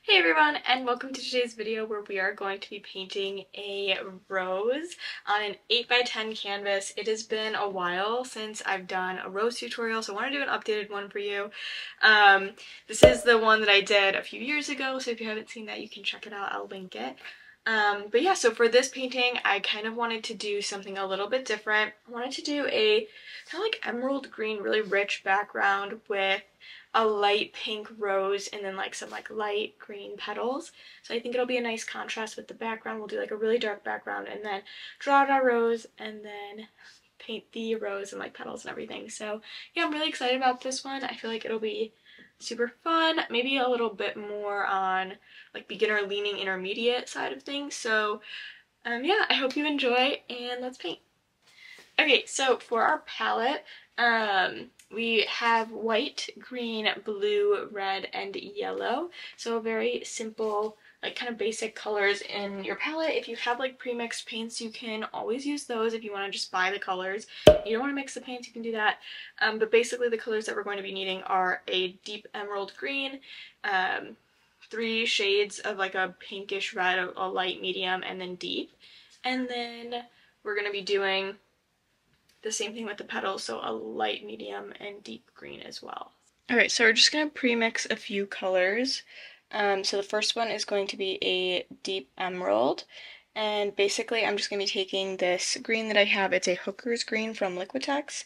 Hey everyone, and welcome to today's video where we are going to be painting a rose on an 8x10 canvas. It has been a while since I've done a rose tutorial, so I want to do an updated one for you. This is the one that I did a few years ago, so if you haven't seen that, you can check it out. I'll link it. But yeah, so for this painting, I kind of wanted to do something a little bit different. I wanted to do a kind of like emerald green, really rich background with a light pink rose and then like some like light green petals. So I think it'll be a nice contrast with the background. We'll do like a really dark background and then draw out our rose and then paint the rose and like petals and everything. So yeah, I'm really excited about this one. I feel like it'll be super fun, maybe a little bit more on like beginner leaning intermediate side of things. So yeah, I hope you enjoy and let's paint. Okay, so for our palette, we have white, green, blue, red, and yellow. So very simple, like kind of basic colors in your palette. If you have like pre-mixed paints, you can always use those if you want to just buy the colors. If you don't want to mix the paints, you can do that. But basically the colors that we're going to be needing are a deep emerald green, 3 shades of like a pinkish red, a light, medium, and then deep. And then we're going to be doing the same thing with the petals, so a light, medium, and deep green as well. Alright, so we're just going to pre-mix a few colors. So the first one is going to be a deep emerald, and basically I'm just going to be taking this green that I have, it's a hooker's green from Liquitex,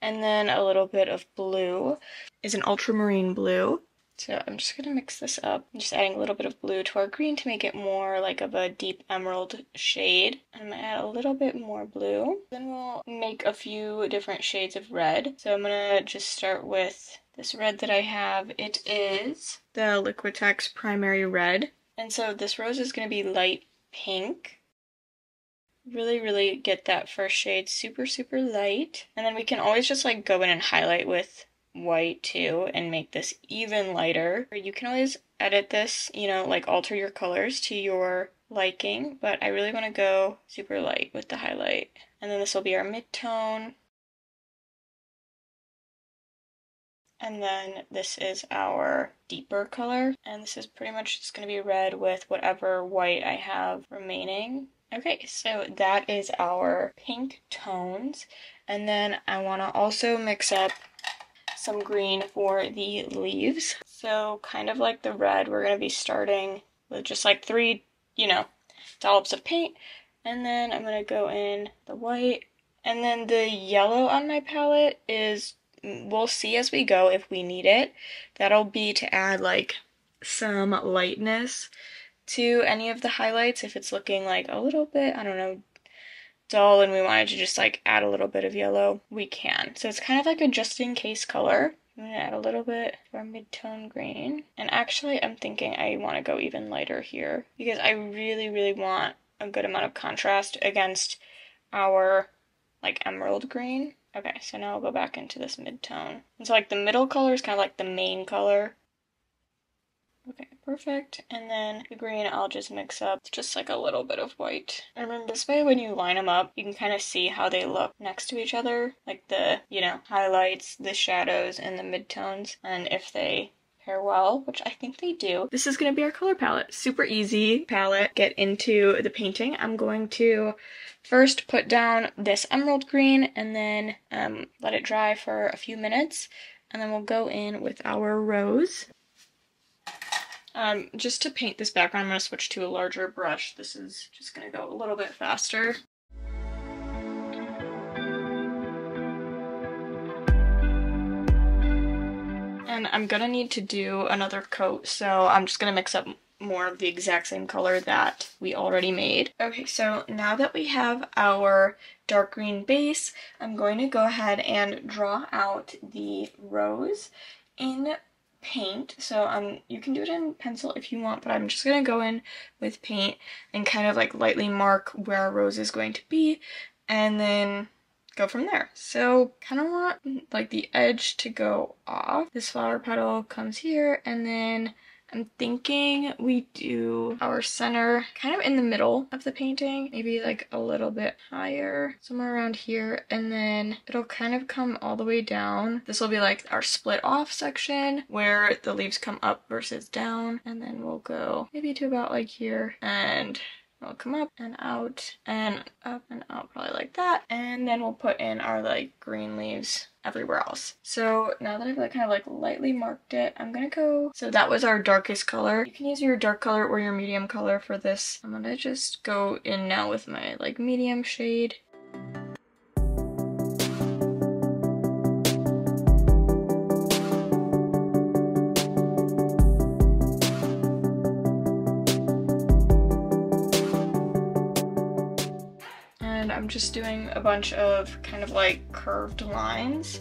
and then a little bit of blue is an ultramarine blue. So I'm just going to mix this up. I'm just adding a little bit of blue to our green to make it more like of a deep emerald shade. I'm going to add a little bit more blue. Then we'll make a few different shades of red. So I'm going to just start with this red that I have. It is the Liquitex Primary Red. And so this rose is going to be light pink. Really get that first shade super light. And then we can always just like go in and highlight with white too and make this even lighter. You can always edit this, you know, like alter your colors to your liking, but I really want to go super light with the highlight. And then this will be our mid-tone. And then this is our deeper color, and this is pretty much just going to be red with whatever white I have remaining. Okay, so that is our pink tones, and then I want to also mix up some green for the leaves. So kind of like the red, we're going to be starting with just like 3, dollops of paint, and then I'm going to go in the white, and then the yellow on my palette is, we'll see as we go if we need it. That'll be to add like some lightness to any of the highlights if it's looking like a little bit, I don't know, dull and we wanted to just like add a little bit of yellow, we can. So it's kind of like a just in case color. I'm gonna add a little bit for mid-tone green. And actually I'm thinking I want to go even lighter here because I really want a good amount of contrast against our like emerald green. Okay, so now I'll go back into this mid-tone. And so like the middle color is kind of like the main color. Okay, perfect. And then the green I'll just mix up just like a little bit of white. And then this way when you line them up, you can kind of see how they look next to each other. Like the, highlights, the shadows, and the midtones. And if they pair well, which I think they do. This is going to be our color palette. Super easy palette. Get into the painting. I'm going to first put down this emerald green and then let it dry for a few minutes. And then we'll go in with our rose. Just to paint this background, I'm going to switch to a larger brush. This is just going to go a little bit faster. And I'm going to need to do another coat, so I'm just going to mix up more of the exact same color that we already made. Okay, so now that we have our dark green base, I'm going to go ahead and draw out the rose in paint. So you can do it in pencil if you want, but I'm just going to go in with paint and kind of like lightly mark where our rose is going to be and then go from there. So kind of want like the edge to go off. This flower petal comes here and then I'm thinking we do our center kind of in the middle of the painting, maybe like a little bit higher, somewhere around here, and then it'll kind of come all the way down. This will be like our split off section where the leaves come up versus down, and then we'll go maybe to about like here, and it'll come up and out and up and out, probably like that, and then we'll put in our like green leaves everywhere else. So now that I've like kind of like lightly marked it, I'm gonna go, so that was our darkest color. You can use your dark color or your medium color for this. I'm gonna just go in now with my like medium shade. I'm just doing a bunch of kind of like curved lines.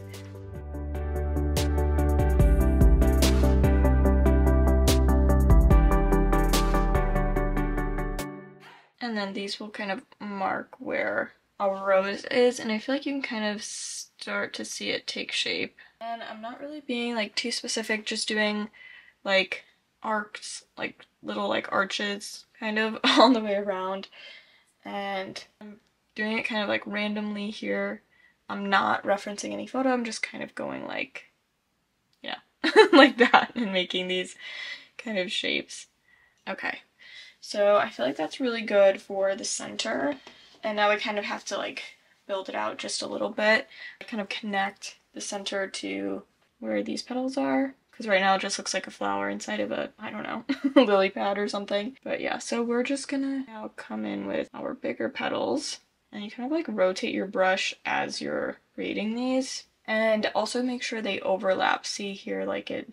And then these will kind of mark where our rose is, and I feel like you can kind of start to see it take shape. And I'm not really being like too specific, just doing like arcs, like little like arches kind of all the way around. And I'm doing it kind of like randomly here. I'm not referencing any photo, I'm just kind of going like, yeah, like that, and making these kind of shapes. Okay, so I feel like that's really good for the center, and now we kind of have to like build it out just a little bit. Kind of connect the center to where these petals are, because right now it just looks like a flower inside of a, I don't know, lily pad or something. But yeah, so we're just gonna now come in with our bigger petals. And you kind of like rotate your brush as you're creating these, and also make sure they overlap. See here, like they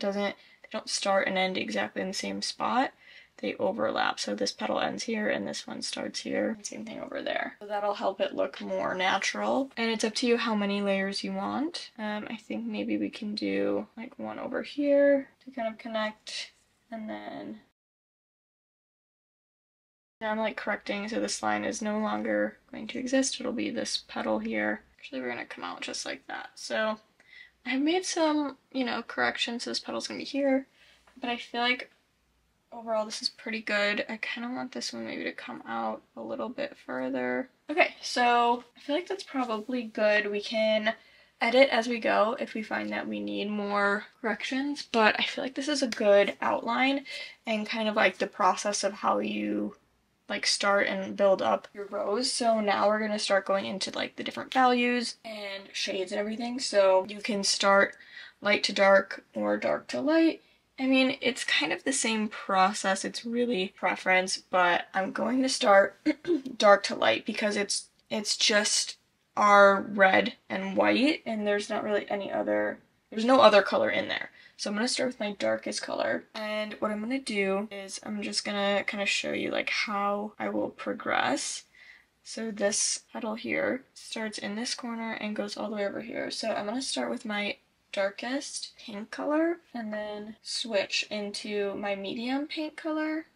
don't start and end exactly in the same spot. They overlap. So this petal ends here and this one starts here. Same thing over there. So that'll help it look more natural. And it's up to you how many layers you want. I think maybe we can do like one over here to kind of connect, and then now I'm like correcting, so this line is no longer going to exist. It'll be this petal here. Actually, we're gonna come out just like that. So I've made some, you know, corrections. So this petal's gonna be here, but I feel like overall this is pretty good. I kind of want this one maybe to come out a little bit further. Okay, so I feel like that's probably good. We can edit as we go if we find that we need more corrections, but I feel like this is a good outline and kind of like the process of how you like start and build up your rose. So now we're gonna start going into like the different values and shades and everything. So you can start light to dark or dark to light. I mean, it's kind of the same process, it's really preference, but I'm going to start dark to light because it's just our red and white, and there's not really there's no other color in there. So I'm going to start with my darkest color, and what I'm going to do is I'm just going to kind of show you like how I will progress. So this petal here starts in this corner and goes all the way over here. So I'm going to start with my darkest pink color and then switch into my medium pink color.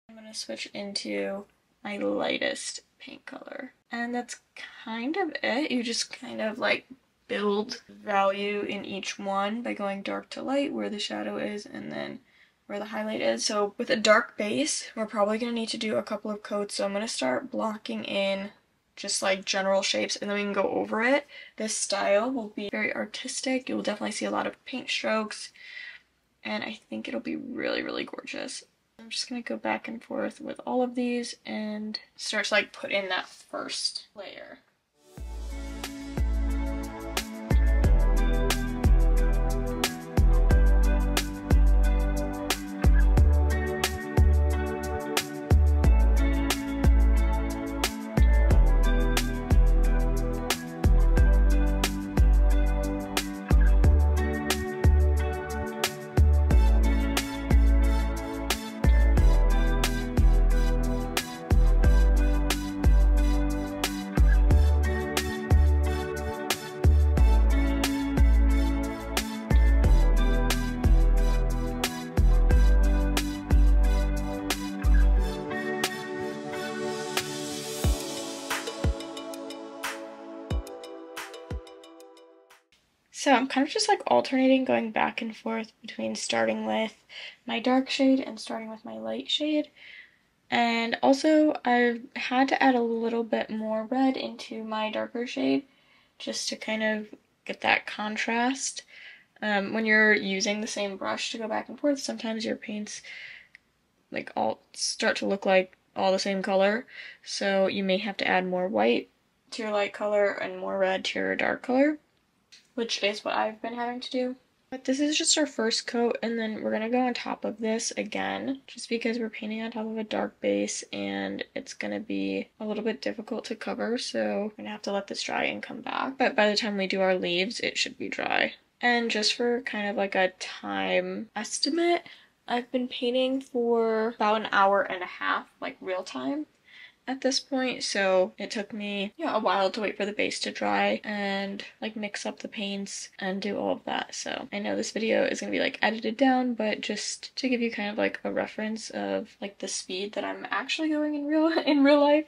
I'm going to switch into my lightest pink color. And that's kind of it. You just kind of like build value in each one by going dark to light where the shadow is and then where the highlight is. So with a dark base, we're probably going to need to do a couple of coats. So I'm going to start blocking in just like general shapes and then we can go over it. This style will be very artistic. You'll definitely see a lot of paint strokes and I think it'll be really, really gorgeous. I'm just going to go back and forth with all of these and start to like put in that first layer. So I'm kind of just like alternating, going back and forth between starting with my dark shade and starting with my light shade. And also I've had to add a little bit more red into my darker shade just to kind of get that contrast. When you're using the same brush to go back and forth, sometimes your paints like all start to look like all the same color, so you may have to add more white to your light color and more red to your dark color, which is what I've been having to do. But this is just our first coat, and then we're gonna go on top of this again, just because we're painting on top of a dark base and it's gonna be a little bit difficult to cover, so we're gonna have to let this dry and come back. But by the time we do our leaves, it should be dry. And just for kind of like a time estimate, I've been painting for about an hour and a half, like real time at this point, so it took me a while to wait for the base to dry and like mix up the paints and do all of that. So I know this video is gonna be like edited down, but just to give you kind of like a reference of like the speed that I'm actually going in real life.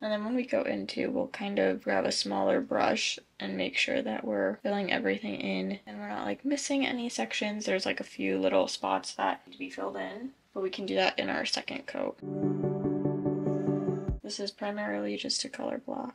And then when we go into, we'll kind of grab a smaller brush and make sure that we're filling everything in and we're not like missing any sections. There's like a few little spots that need to be filled in, but we can do that in our second coat. This is primarily just a color block.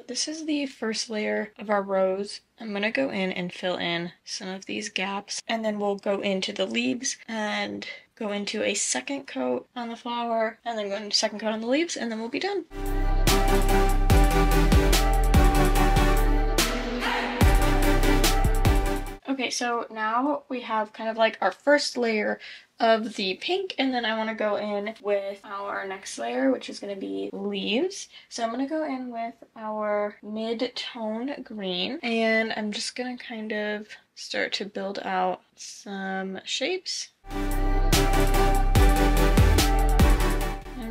This is the first layer of our rose. I'm gonna go in and fill in some of these gaps, and then we'll go into the leaves and go into a second coat on the flower, and then go into a second coat on the leaves, and then we'll be done. Okay, so now we have kind of like our first layer of the pink, and then I want to go in with our next layer, which is going to be leaves. So I'm going to go in with our mid-tone green, and I'm just going to kind of start to build out some shapes. I'm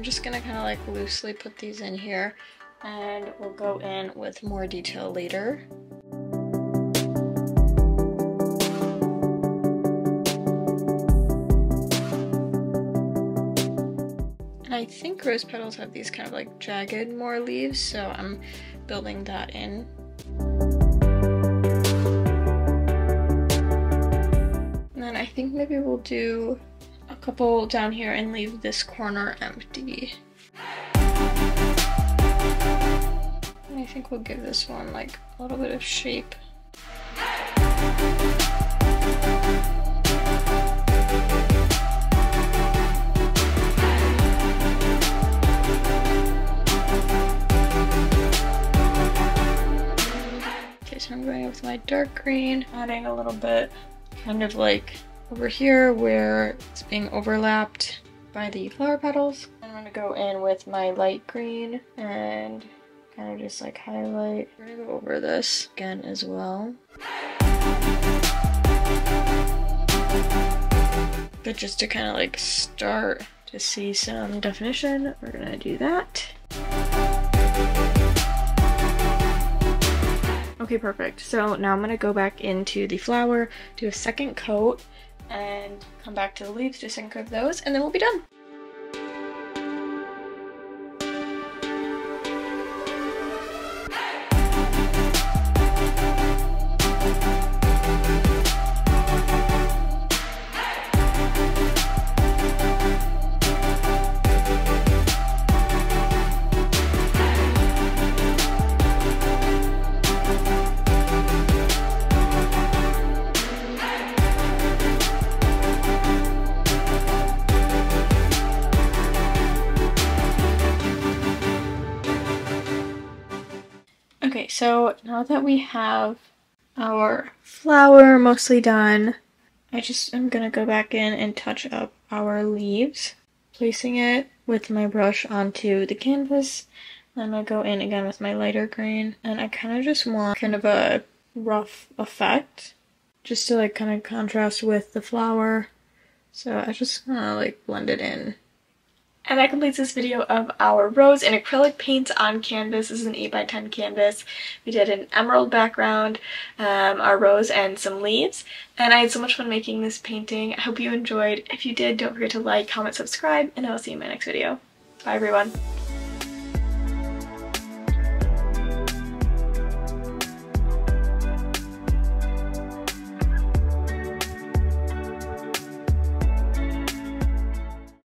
just going to kind of like loosely put these in here, and we'll go in with more detail later. I think rose petals have these kind of like jagged more leaves, so I'm building that in. And then I think maybe we'll do a couple down here and leave this corner empty. And I think we'll give this one like a little bit of shape. So I'm going with my dark green, adding a little bit kind of like over here where it's being overlapped by the flower petals. I'm going to go in with my light green and kind of just like highlight. We're going to go over this again as well. But just to kind of like start to see some definition, we're going to do that. Okay, perfect. So now I'm going to go back into the flower, do a second coat, and come back to the leaves, do a second coat of those, and then we'll be done. Okay, so now that we have our flower mostly done, I just am gonna go back in and touch up our leaves, placing it with my brush onto the canvas. I'm gonna go in again with my lighter green, and I kind of just want kind of a rough effect, just to like kind of contrast with the flower. So I just want to like blend it in. And that completes this video of our rose in acrylic paints on canvas. This is an 8x10 canvas. We did an emerald background, our rose, and some leaves. And I had so much fun making this painting. I hope you enjoyed. If you did, don't forget to like, comment, subscribe, and I will see you in my next video. Bye everyone.